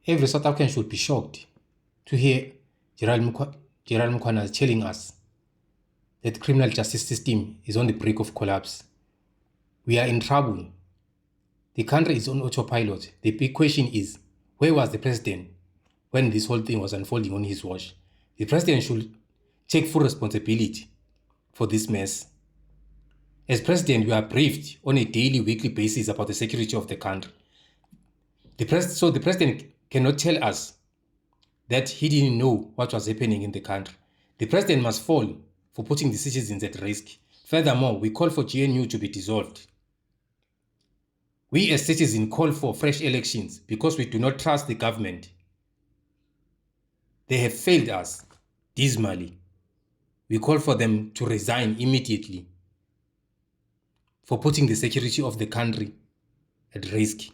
Every South African should be shocked to hear Gerald Mkhwana telling us that the criminal justice system is on the brink of collapse. We are in trouble. The country is on autopilot. The big question is, where was the president when this whole thing was unfolding on his watch? The president should take full responsibility for this mess. As president, we are briefed on a daily, weekly basis about the security of the country. So the president cannot tell us that he didn't know what was happening in the country. The president must fall for putting the citizens at risk. Furthermore, we call for GNU to be dissolved. We as citizens call for fresh elections because we do not trust the government. They have failed us dismally. We call for them to resign immediately for putting the security of the country at risk.